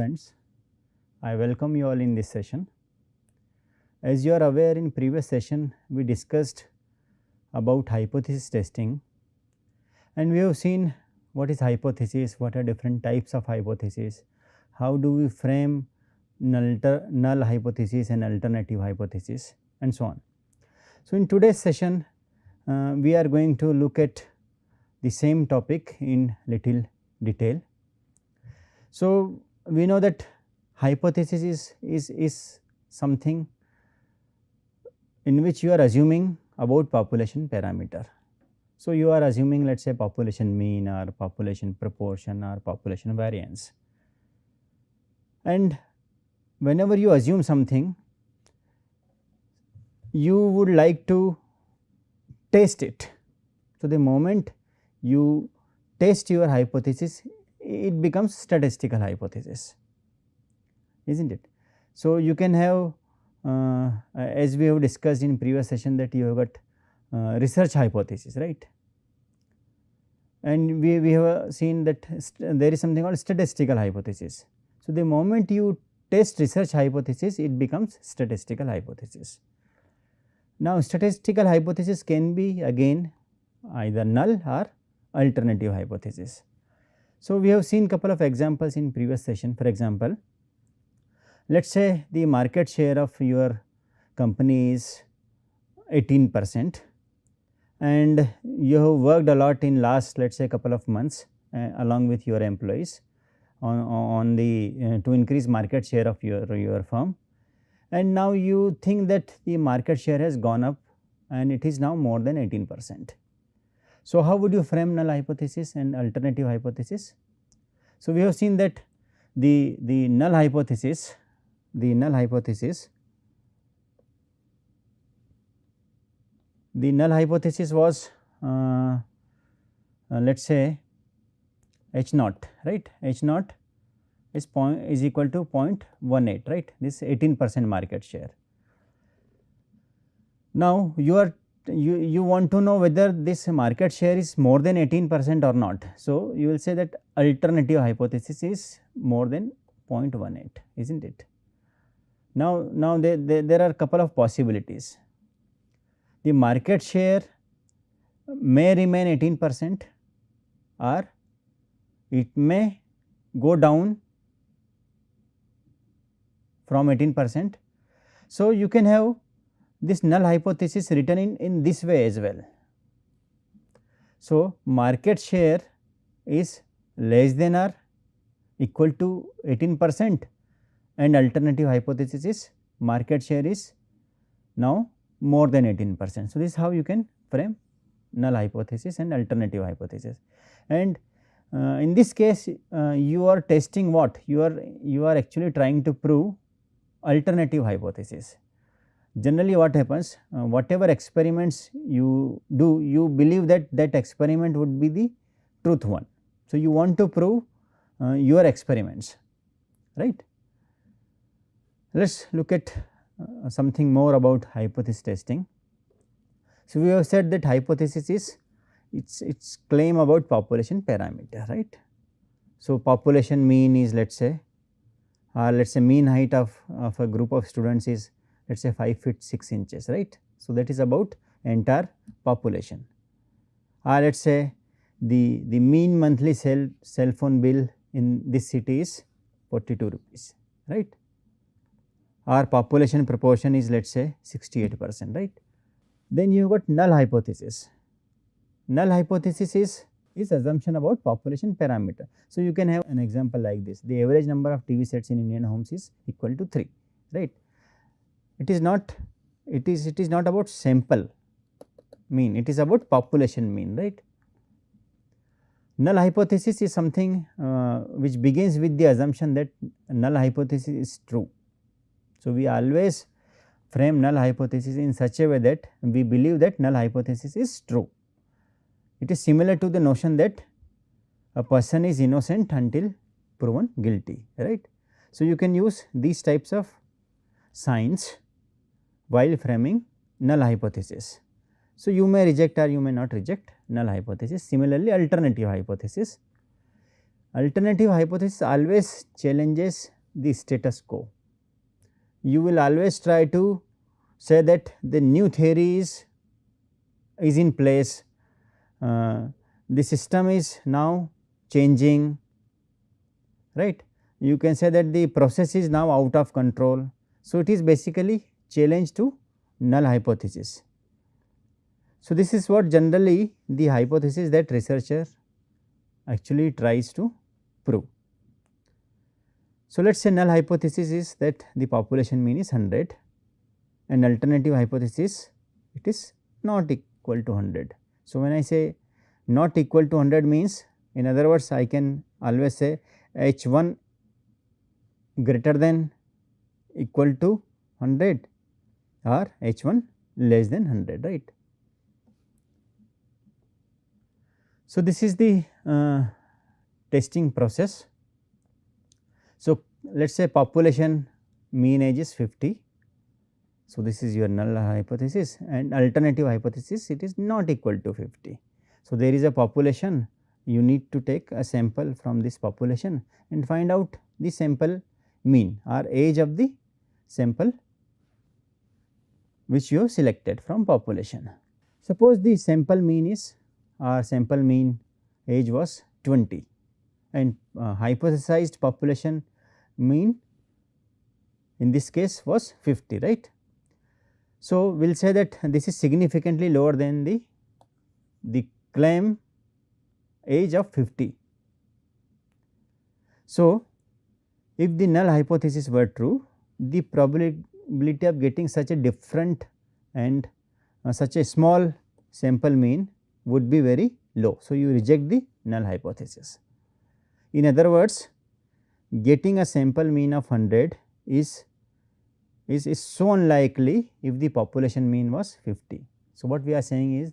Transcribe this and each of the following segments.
friends, I welcome you all in this session. As you are aware, in previous session we discussed about hypothesis testing, and we have seen what is hypothesis, what are different types of hypothesis, how do we frame null hypothesis and alternative hypothesis, and so on. So, in today's session we are going to look at the same topic in little detail. So, we know that hypothesis is something in which you are assuming about population parameter. So, you are assuming let us say population mean or population proportion or population variance, and whenever you assume something you would like to test it. So, the moment you test your hypothesis, it becomes statistical hypothesis, is not it. So, you can have as we have discussed in previous session that you have got research hypothesis, right, and we have seen that there is something called statistical hypothesis. So, the moment you test research hypothesis, it becomes statistical hypothesis. Now, statistical hypothesis can be again either null or alternative hypothesis. So, we have seen couple of examples in previous session. For example, let us say the market share of your company is 18% and you have worked a lot in last let us say couple of months along with your employees on the to increase market share of your firm, and now you think that the market share has gone up and it is now more than 18%. So, how would you frame null hypothesis and alternative hypothesis? So, we have seen that the null hypothesis was let us say H naught, right. H naught is equal to 0.18, right, this 18% market share. Now, you want to know whether this market share is more than 18% or not. So, you will say that alternative hypothesis is more than 0.18, is not it. Now there are couple of possibilities. The market share may remain 18% or it may go down from 18%. So, you can have this null hypothesis written in this way as well. So, market share is less than or equal to 18% and alternative hypothesis is market share is now more than 18%. So, this is how you can frame null hypothesis and alternative hypothesis, and in this case you are testing what you are actually trying to prove alternative hypothesis. Generally what happens, whatever experiments you do, you believe that that experiment would be the truth one. So, you want to prove your experiments, right. Let us look at something more about hypothesis testing. So, we have said that hypothesis is its claim about population parameter, right. So, population mean is let us say mean height of a group of students is let us say 5 feet 6 inches, right. So, that is about entire population, or let us say the mean monthly cell phone bill in this city is 42 rupees, right. Our population proportion is let us say 68%, right. Then you have got null hypothesis. Null hypothesis is assumption about population parameter. So, you can have an example like this: the average number of TV sets in Indian homes is equal to 3, right. It is not about sample mean, it is about population mean, right. Null hypothesis is something which begins with the assumption that null hypothesis is true. So, we always frame null hypothesis in such a way that we believe that null hypothesis is true. It is similar to the notion that a person is innocent until proven guilty, right. So, you can use these types of signs while framing null hypothesis. So, you may reject or you may not reject null hypothesis. Similarly, alternative hypothesis, Alternative hypothesis always challenges the status quo. You will always try to say that the new theory is in place, the system is now changing, right. You can say that the process is now out of control. So, it is basically challenge to null hypothesis. So, this is what generally the hypothesis that researcher actually tries to prove. So, let us say null hypothesis is that the population mean is 100 and alternative hypothesis it is not equal to 100. So, when I say not equal to 100 means, in other words, I can always say H 1 greater than equal to 100 or H 1 less than 100, right. So, this is the testing process. So, let us say population mean age is 50. So, this is your null hypothesis and alternative hypothesis it is not equal to 50. So, there is a population, you need to take a sample from this population and find out the sample mean or age of the sample which you have selected from population. Suppose the sample mean is sample mean age was 20 and hypothesized population mean in this case was 50, right. So, we will say that this is significantly lower than the claim age of 50. So, if the null hypothesis were true, the probability of getting such a different and such a small sample mean would be very low. So, you reject the null hypothesis. In other words, getting a sample mean of 100 is so unlikely if the population mean was 50. So, what we are saying is,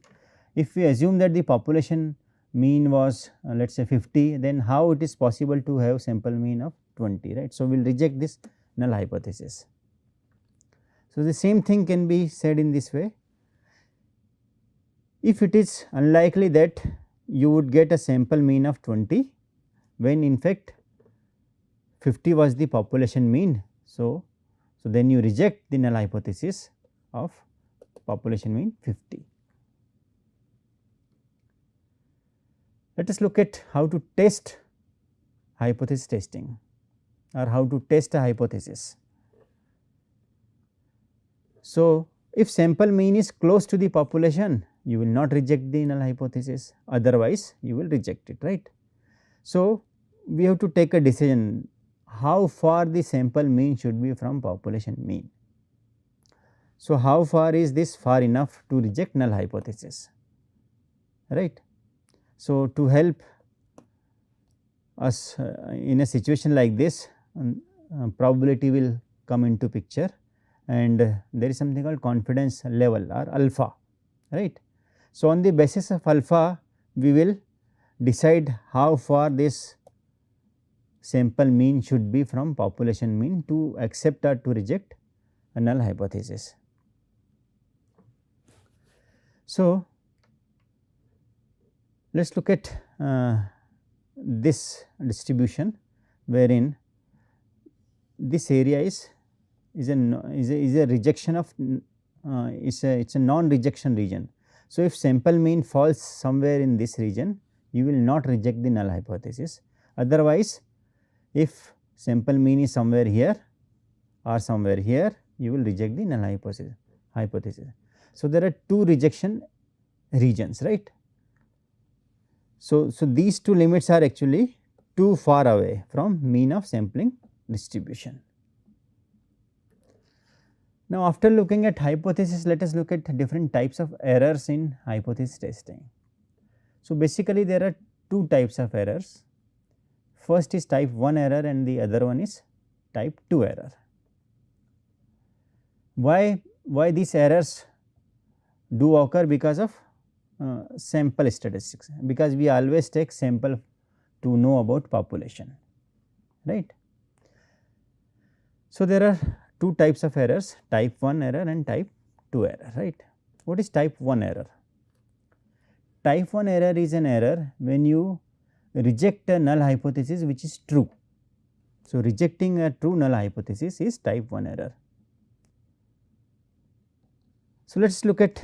if we assume that the population mean was let us say 50, then how it is possible to have sample mean of 20, right. So, we will reject this null hypothesis. So, the same thing can be said in this way. If it is unlikely that you would get a sample mean of 20 when in fact 50 was the population mean. So, then you reject the null hypothesis of population mean 50. Let us look at how to test hypothesis testing or how to test a hypothesis. So, if sample mean is close to the population, you will not reject the null hypothesis, otherwise you will reject it, right. So, we have to take a decision how far the sample mean should be from population mean. So, how far is this far enough to reject null hypothesis, right. So, to help us in a situation like this, probability will come into picture and there is something called confidence level or alpha, right. So, on the basis of alpha we will decide how far this sample mean should be from population mean to accept or to reject a null hypothesis. So, let us look at this distribution wherein this area is a rejection of it is a non rejection region. So, if sample mean falls somewhere in this region, you will not reject the null hypothesis. Otherwise, if sample mean is somewhere here or somewhere here, you will reject the null hypothesis. So, there are two rejection regions, right. So, these two limits are actually too far away from mean of sampling distribution. Now, after looking at hypothesis, let us look at different types of errors in hypothesis testing. So, basically there are two types of errors. First is type 1 error and the other one is type 2 error. Why these errors do occur? Because of sample statistics, because we always take sample to know about population, right. So, there are two types of errors, type 1 error and type 2 error, right. What is type 1 error? Type 1 error is an error when you reject a null hypothesis which is true. So, rejecting a true null hypothesis is type 1 error. So, let us look at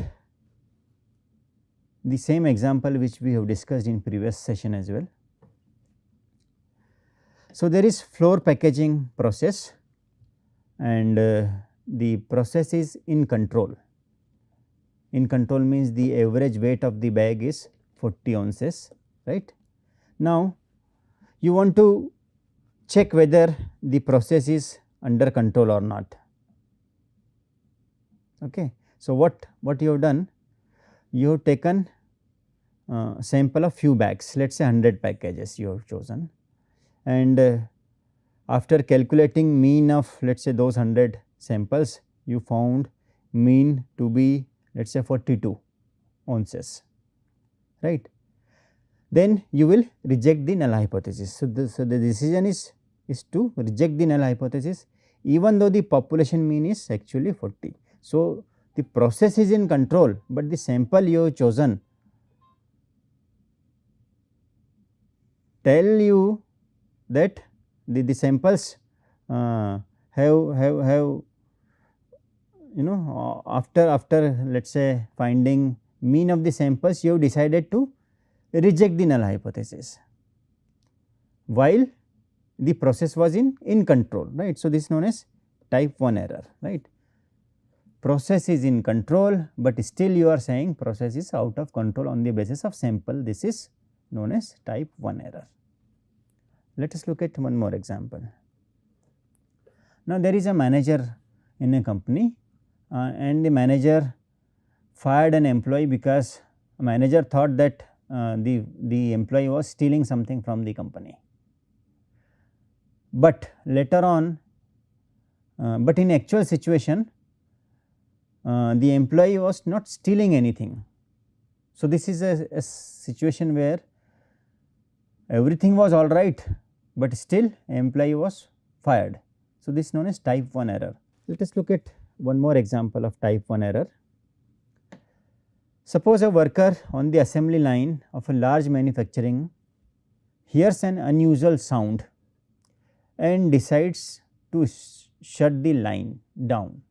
the same example which we have discussed in previous session as well. So, there is floor packaging process and the process is in control. In control means the average weight of the bag is 40 ounces, right. Now, you want to check whether the process is under control or not. Okay. So, what you have done? You have taken sample of few bags, let us say 100 packages you have chosen, and after calculating mean of let us say those 100 samples, you found mean to be let us say 42 ounces, right. Then you will reject the null hypothesis. So, the decision is to reject the null hypothesis even though the population mean is actually 40. So, the process is in control, but the sample you have chosen tell you that the samples have after let us say finding mean of the samples, you have decided to reject the null hypothesis while the process was in control, right. So, this is known as type 1 error, right. Process is in control, but still you are saying process is out of control on the basis of sample. This is known as type 1 error. Let us look at one more example. Now, there is a manager in a company and the manager fired an employee because a manager thought that the employee was stealing something from the company. But later on, but in actual situation, the employee was not stealing anything. So, this is a situation where everything was all right, but still employee was fired. So, this is known as type 1 error. Let us look at one more example of type 1 error. Suppose a worker on the assembly line of a large manufacturing hears an unusual sound and decides to shut the line down,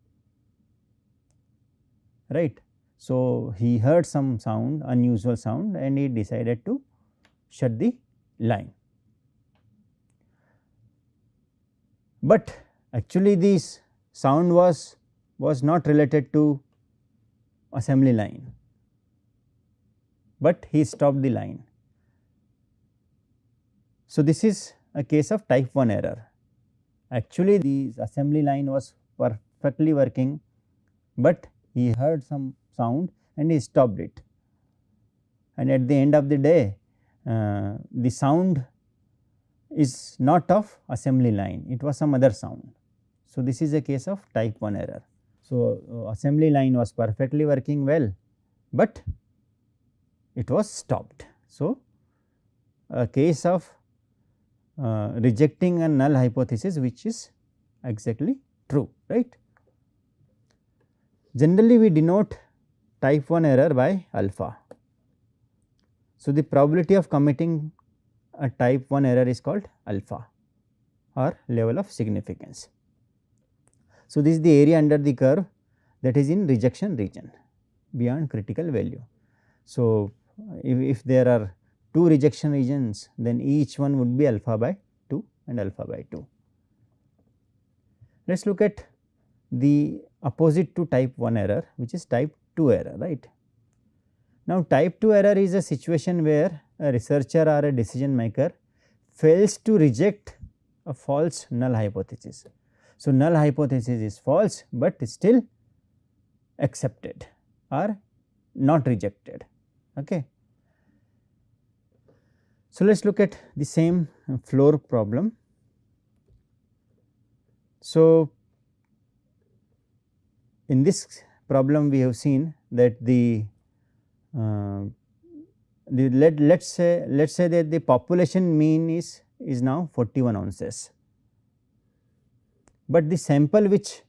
right. So, he heard some sound, unusual sound, and he decided to shut the line. But actually this sound was not related to assembly line, but he stopped the line. So, this is a case of type 1 error. Actually the assembly line was perfectly working, but he heard some sound and he stopped it, and at the end of the day the sound is not of assembly line, it was some other sound. So, this is a case of type 1 error. So, assembly line was perfectly working well, but it was stopped. So, a case of rejecting a null hypothesis which is exactly true, right. Generally we denote type 1 error by alpha. So, the probability of committing a type 1 error is called alpha or level of significance. So, this is the area under the curve that is in rejection region beyond critical value. So, if there are 2 rejection regions, then each one would be alpha by 2 and alpha by 2. Let us look at the opposite to type 1 error, which is type 2 error, right. Now, type 2 error is a situation where a researcher or a decision maker fails to reject a false null hypothesis. So, null hypothesis is false, but still accepted or not rejected. Okay. So, let us look at the same floor problem. So, in this problem we have seen that let us say that the population mean is now 41 ounces, but the sample which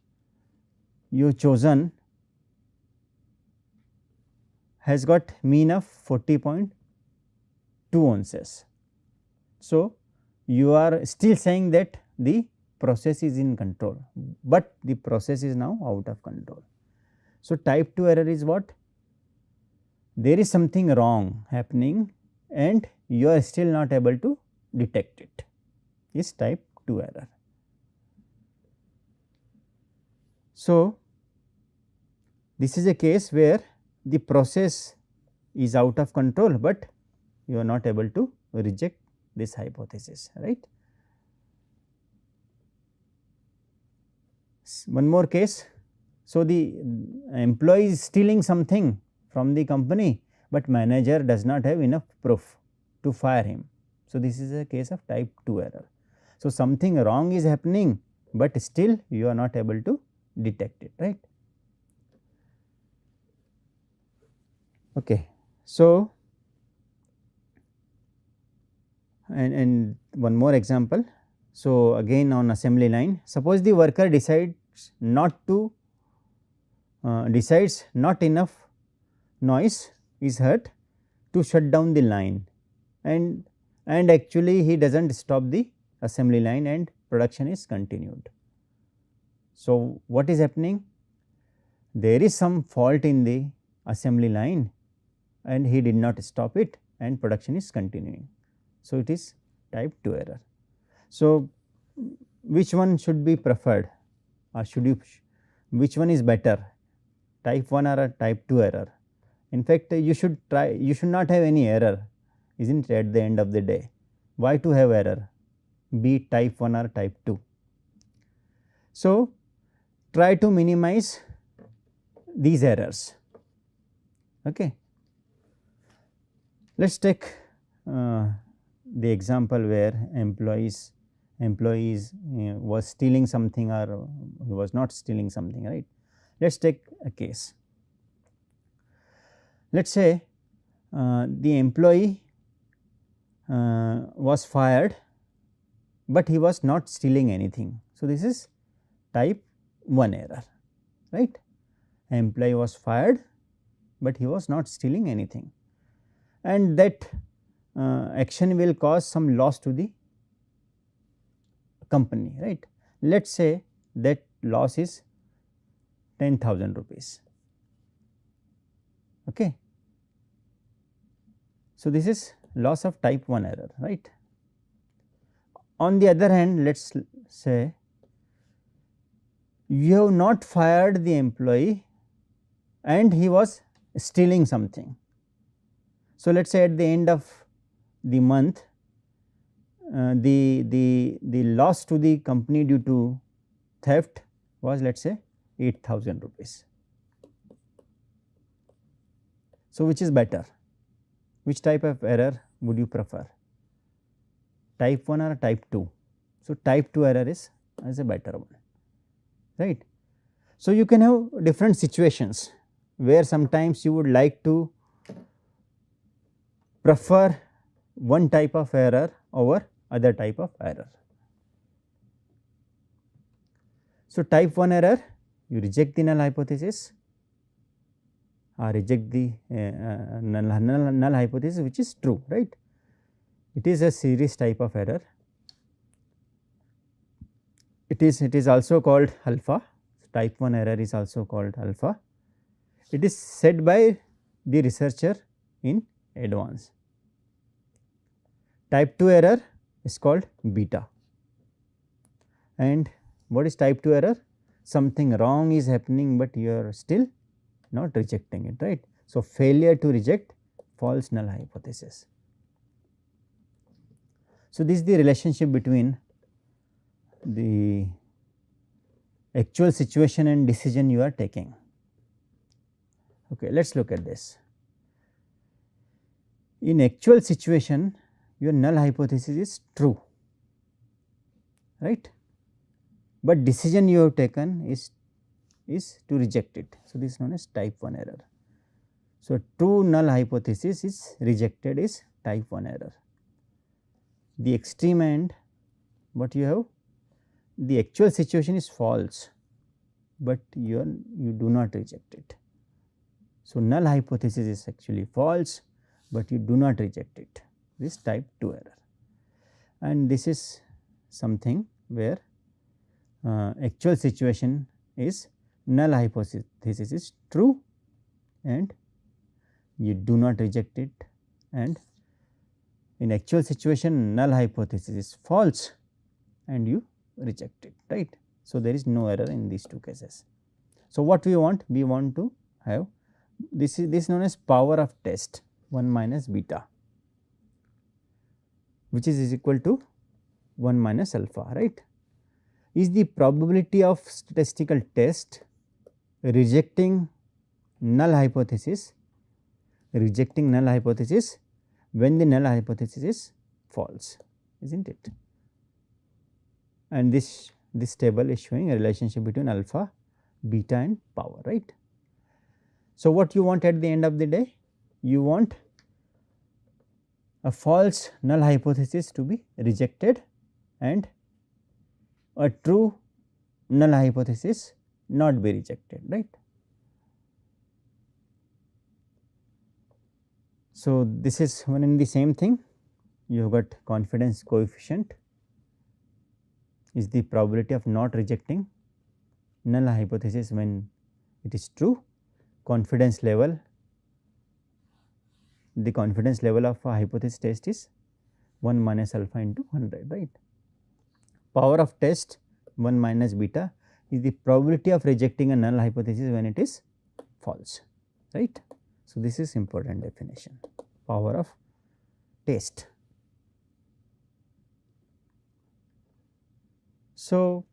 you have chosen has got mean of 40.2 ounces. So, you are still saying that the process is in control, but the process is now out of control. So, type 2 error is what? There is something wrong happening and you are still not able to detect it, is type 2 error. So, this is a case where the process is out of control, but you are not able to reject this hypothesis, right. One more case. So, the employee is stealing something from the company, but manager does not have enough proof to fire him. So, this is a case of type 2 error. So, something wrong is happening, but still you are not able to detect it, right. Okay. So, and one more example. So, again on assembly line, suppose the worker decides not enough noise is heard to shut down the line, and actually he does not stop the assembly line and production is continued. So, what is happening? There is some fault in the assembly line and he did not stop it and production is continuing. So, it is type 2 error. So, which one should be preferred, or which one is better, type 1 or type 2 error? In fact, you should not have any error, is not it, at the end of the day. Why to have error, be it type 1 or type 2? So, try to minimize these errors. Okay. Let us take the example where employees was stealing something or he was not stealing something, right. Let us take a case. Let us say the employee was fired, but he was not stealing anything. So, this is type 1 error, right. Employee was fired, but he was not stealing anything, and that action will cause some loss to the company, right. Let us say that loss is 10,000 rupees. Okay. So, this is loss of type 1 error, right. On the other hand, let us say you have not fired the employee and he was stealing something. So, let us say at the end of the month the loss to the company due to theft was, let us say, 8,000 rupees. So, which is better? Which type of error would you prefer, type 1 or type 2? So, type 2 error is a better one, right. So, you can have different situations where sometimes you would like to prefer one type of error over other type of error. So, type 1 error, you reject the null hypothesis or reject the null hypothesis which is true, right. It is a series type of error. It is also called alpha. Type 1 error is also called alpha. It is said by the researcher in advance. Type 2 error is called beta. And what is type 2 error? Something wrong is happening, but you are still not rejecting it, right. So, failure to reject false null hypothesis. So, this is the relationship between the actual situation and decision you are taking. Okay, let us look at this. In actual situation, your null hypothesis is true, right, but decision you have taken is to reject it. So, this is known as type 1 error. So, true null hypothesis is rejected is type 1 error. The extreme end, what you have, the actual situation is false, but you do not reject it. So, null hypothesis is actually false, but you do not reject it, this type 2 error. and this is something where actual situation is null hypothesis is true and you do not reject it, and in actual situation null hypothesis is false and you reject it, right. So, there is no error in these two cases. So, what we want? We want to have this is known as power of test 1 minus beta, which is equal to 1 minus alpha, right. Is the probability of statistical test rejecting null hypothesis when the null hypothesis is false, is not it? And this table is showing a relationship between alpha, beta and power, right. So, what you want at the end of the day? You want a false null hypothesis to be rejected and a true null hypothesis not be rejected, right. So, this is one and the same thing. You have got confidence coefficient is the probability of not rejecting null hypothesis when it is true. Confidence level, the confidence level of a hypothesis test is 1 minus alpha into 100, right. Power of test 1 minus beta is the probability of rejecting a null hypothesis when it is false, right. So, this is important definition, power of test. So,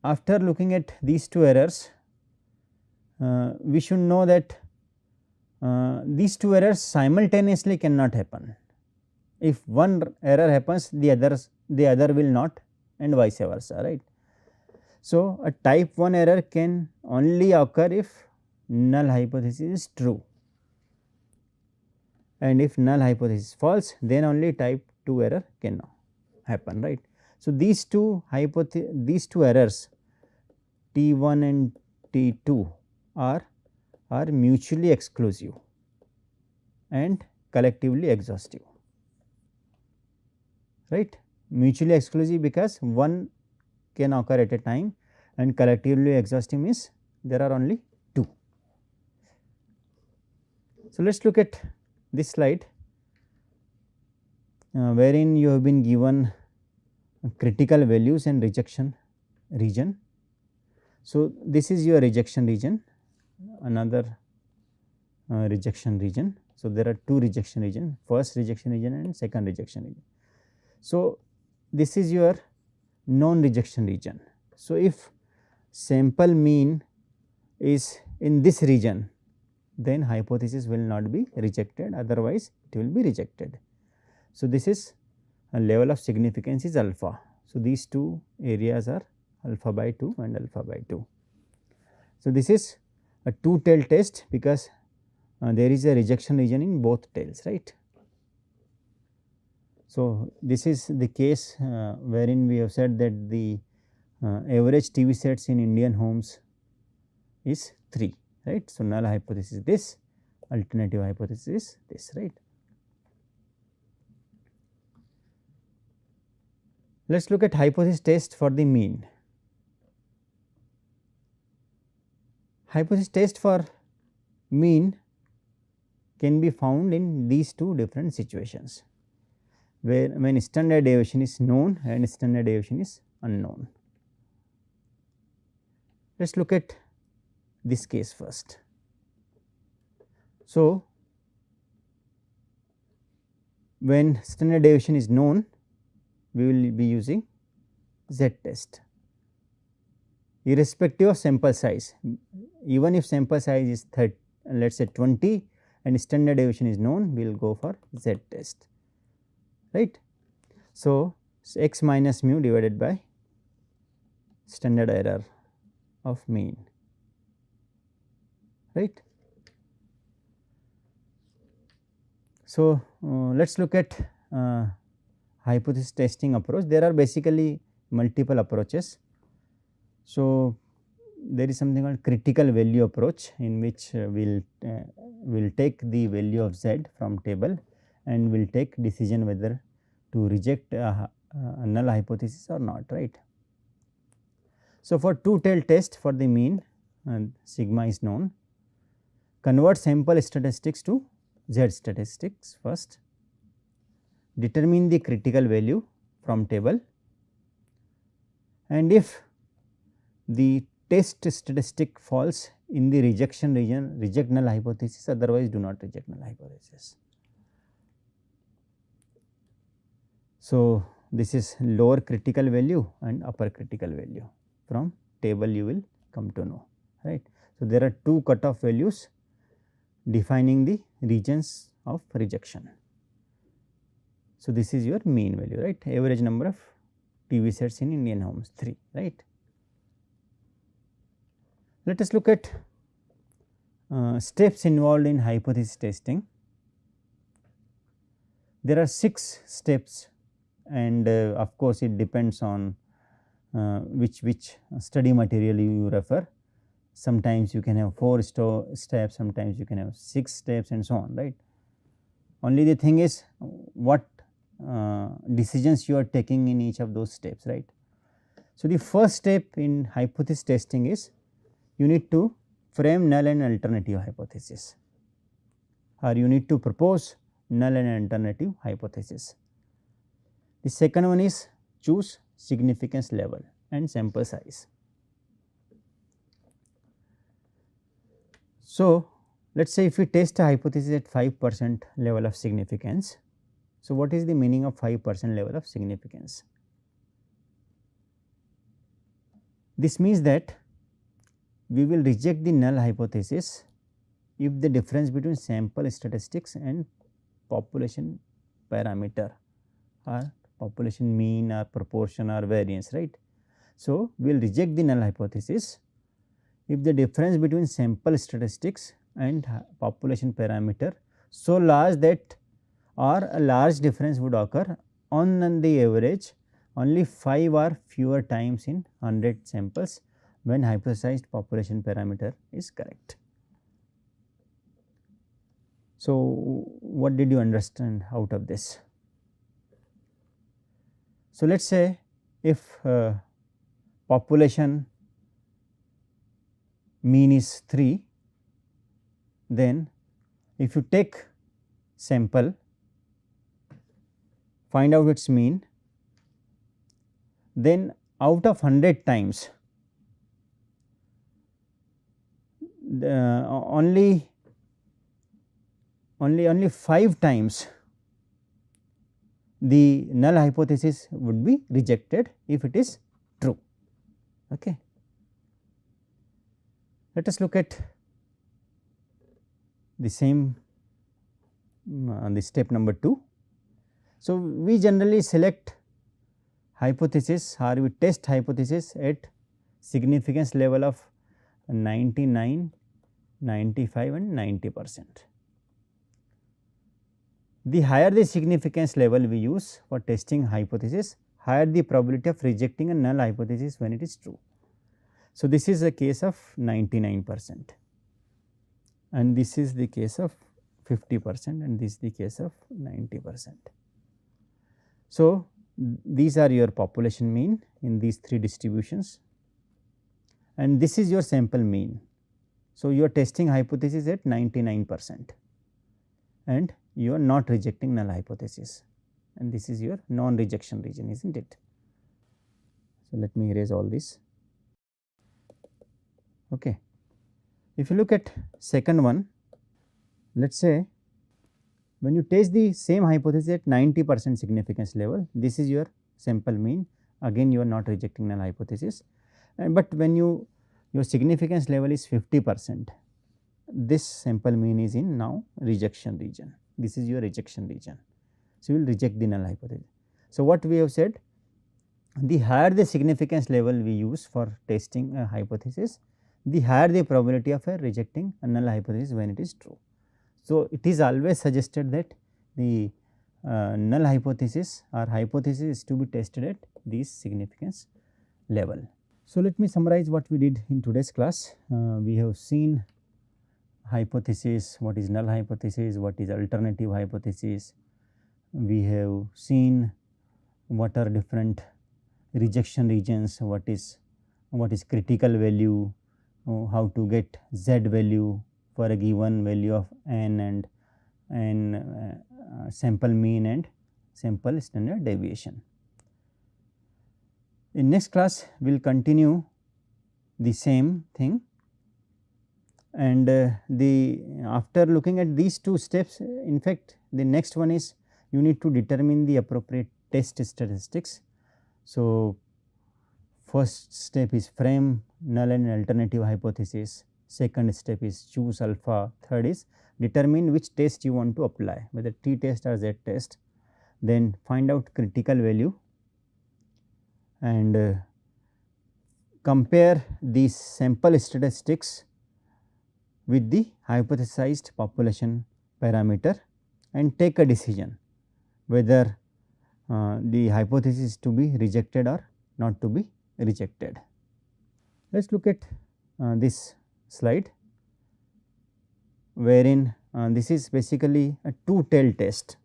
after looking at these two errors, we should know that these two errors simultaneously cannot happen. If one error happens, the other will not, and vice versa, right. So, a type 1 error can only occur if null hypothesis is true, and if null hypothesis is false, then only type 2 error can happen, right. So, these two errors T1 and T2 are mutually exclusive and collectively exhaustive, right. Mutually exclusive because one can occur at a time, and collectively exhaustive means there are only two. So, let us look at this slide wherein you have been given critical values and rejection region. So, this is your rejection region, another rejection region. So, there are two rejection region, first rejection region and second rejection region. So, this is your known rejection region. So, if sample mean is in this region, then hypothesis will not be rejected, otherwise it will be rejected. So, this is a level of significance is alpha. So, these two areas are alpha by 2 and alpha by 2. So, this is a two tail test because there is a rejection region in both tails, right. So, this is the case wherein we have said that the average TV sets in Indian homes is 3, right. So, null hypothesis is this, alternative hypothesis is this, right. Let us look at hypothesis test for the mean. Hypothesis test for mean can be found in these two different situations, where when standard deviation is known and standard deviation is unknown. Let us look at this case first. So, when standard deviation is known, we will be using Z test irrespective of sample size. Even if sample size is let us say 20 and standard deviation is known, we will go for Z test, right. So, x minus mu divided by standard error of mean, right. So, let us look at hypothesis testing approach. There are basically multiple approaches. So, there is something called critical value approach, in which we will take the value of z from table and will take decision whether to reject a null hypothesis or not, right. So, for two-tailed test for the mean sigma is known, convert sample statistics to Z statistics first, determine the critical value from table, and if the test statistic falls in the rejection region, reject null hypothesis, otherwise do not reject null hypothesis. So, this is lower critical value and upper critical value, from table you will come to know, right. So, there are two cutoff values defining the regions of rejection. So, this is your mean value, right, average number of TV sets in Indian homes 3, right. Let us look at steps involved in hypothesis testing. There are 6 steps, and of course, it depends on which study material you refer. Sometimes you can have 4 steps, sometimes you can have 6 steps and so on, right. Only the thing is what decisions you are taking in each of those steps, right. So, the first step in hypothesis testing is you need to frame null and alternative hypothesis, or you need to propose null and alternative hypothesis. The second one is choose significance level and sample size. So, let us say if we test a hypothesis at 5% level of significance. So, what is the meaning of 5% level of significance? This means that we will reject the null hypothesis if the difference between sample statistics and population parameter, or population mean, or proportion, or variance, right. So, we will reject the null hypothesis if the difference between sample statistics and population parameter so large that, or a large difference would occur on the average only 5 or fewer times in 100 samples when hypothesized population parameter is correct. So, what did you understand out of this? So, let us say if population mean is 3, then if you take sample, find out its mean, then out of 100 times only 5 times the null hypothesis would be rejected if it is true. Okay. Let us look at the same the step number 2. So, we generally select hypothesis, or we test hypothesis at significance level of 99, 95 and 90%. The higher the significance level we use for testing hypothesis, higher the probability of rejecting a null hypothesis when it is true. So, this is a case of 99%, and this is the case of 50%, and this is the case of 90%. So, these are your population mean in these 3 distributions, and this is your sample mean. So, you are testing hypothesis at 99%, and you are not rejecting null hypothesis, and this is your non rejection region, is not it. So, let me erase all this. Okay. If you look at second one, let us say when you test the same hypothesis at 90% significance level, this is your sample mean, again you are not rejecting null hypothesis, but when your significance level is 50%, this sample mean is in now rejection region, this is your rejection region. So, you will reject the null hypothesis. So, what we have said, the higher the significance level we use for testing a hypothesis, the higher the probability of rejecting a null hypothesis when it is true. So, it is always suggested that the null hypothesis or hypothesis is to be tested at this significance level. So, let me summarize what we did in today's class. We have seen hypothesis, what is null hypothesis, what is alternative hypothesis. We have seen what are different rejection regions, what is critical value, how to get z value for a given value of n, and sample mean and sample standard deviation. In next class we will continue the same thing, and after looking at these two steps, in fact the next one is you need to determine the appropriate test statistics. So, first step is frame null and alternative hypothesis, second step is choose alpha, third is determine which test you want to apply, whether t test or z test, then find out critical value and compare these sample statistics with the hypothesized population parameter and take a decision whether the hypothesis is to be rejected or not to be rejected. Let us look at this slide, wherein this is basically a two-tailed test.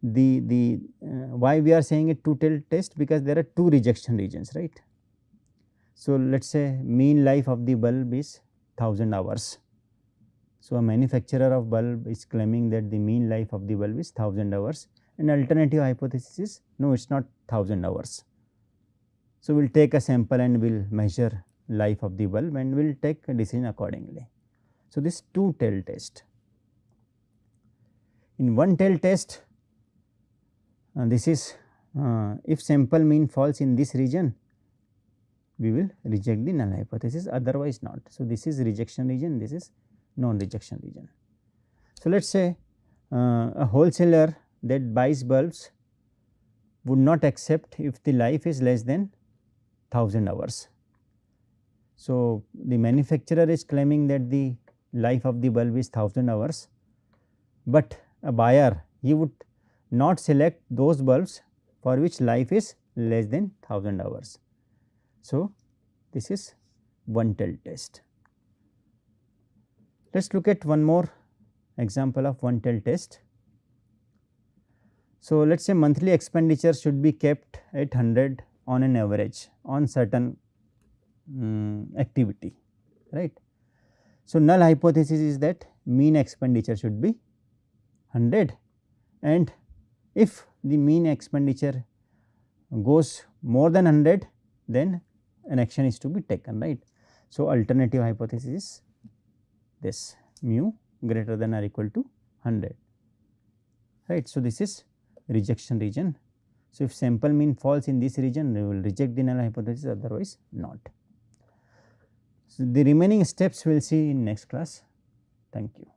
Why we are saying a two-tailed test? Because there are two rejection regions, right. So, let us say mean life of the bulb is 1000 hours. So, a manufacturer of bulb is claiming that the mean life of the bulb is 1000 hours, and alternative hypothesis is no, it is not 1000 hours. So, we will take a sample and we will measure life of the bulb and we will take a decision accordingly. So, this two-tailed test. In one-tailed test, this is if sample mean falls in this region, we will reject the null hypothesis, otherwise not. So, this is rejection region, this is non-rejection region. So, let us say a wholesaler that buys bulbs would not accept if the life is less than 1000 hours. So, the manufacturer is claiming that the life of the bulb is 1000 hours, but a buyer, he would not select those bulbs for which life is less than 1000 hours. So, this is one-tailed test. Let us look at one more example of one-tailed test. So, let us say monthly expenditure should be kept at 100 on an average on certain activity, right. So, null hypothesis is that mean expenditure should be 100, and if the mean expenditure goes more than 100, then an action is to be taken, right. So, alternative hypothesis is this mu greater than or equal to 100, right. So, this is rejection region. So, if sample mean falls in this region, we will reject the null hypothesis, otherwise not. So, the remaining steps we will see in next class. Thank you.